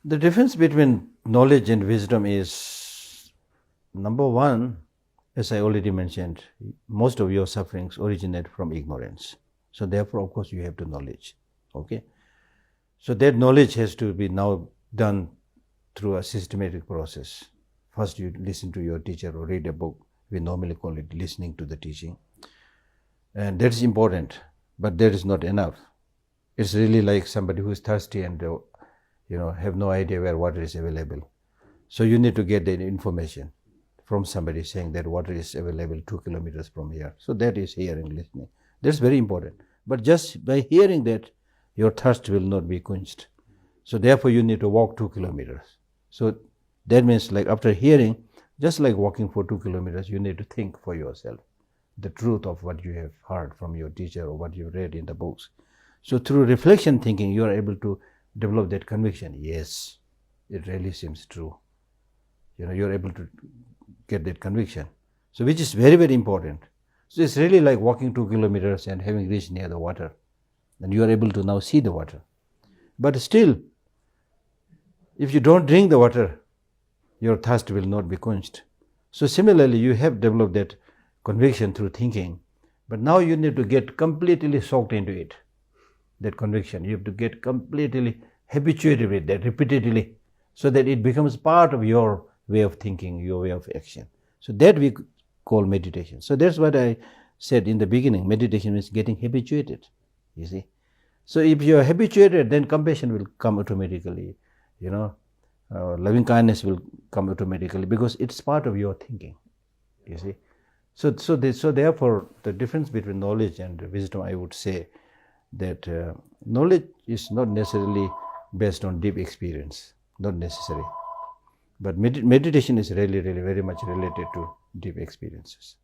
The difference between knowledge and wisdom is, number one, as I already mentioned, most of your sufferings originate from ignorance. So therefore, of course, you have to knowledge. Okay. So that knowledge has to be now done through a systematic process. First, you listen to your teacher or read a book. We normally call it listening to the teaching. And that is important, but that is not enough. It's really like somebody who is thirsty and have no idea where water is available. So you need to get the information from somebody saying that water is available 2 kilometers from here. So that is hearing, listening. That's very important. But just by hearing that, your thirst will not be quenched. So therefore you need to walk 2 kilometers. So that means, like, after hearing, just like walking for 2 kilometers, you need to think for yourself the truth of what you have heard from your teacher or what you read in the books. So through reflection thinking, you are able to develop that conviction. Yes, it really seems true. You're able to get that conviction. So which is very, very important. So it's really like walking 2 kilometers and having reached near the water. And you are able to now see the water. But still, if you don't drink the water, your thirst will not be quenched. So similarly, you have developed that conviction through thinking, but now you need to get completely soaked into it, that conviction. You have to get completely habituated with that repeatedly, so that it becomes part of your way of thinking, your way of action. So that we call meditation. So that's what I said in the beginning. Meditation is getting habituated, you see. So if you are habituated, then compassion will come automatically, loving kindness will come automatically, because it's part of your thinking, you see. So therefore, the difference between knowledge and wisdom, I would say that knowledge is not necessarily based on deep experience, not necessary. But meditation is really, really very much related to deep experiences.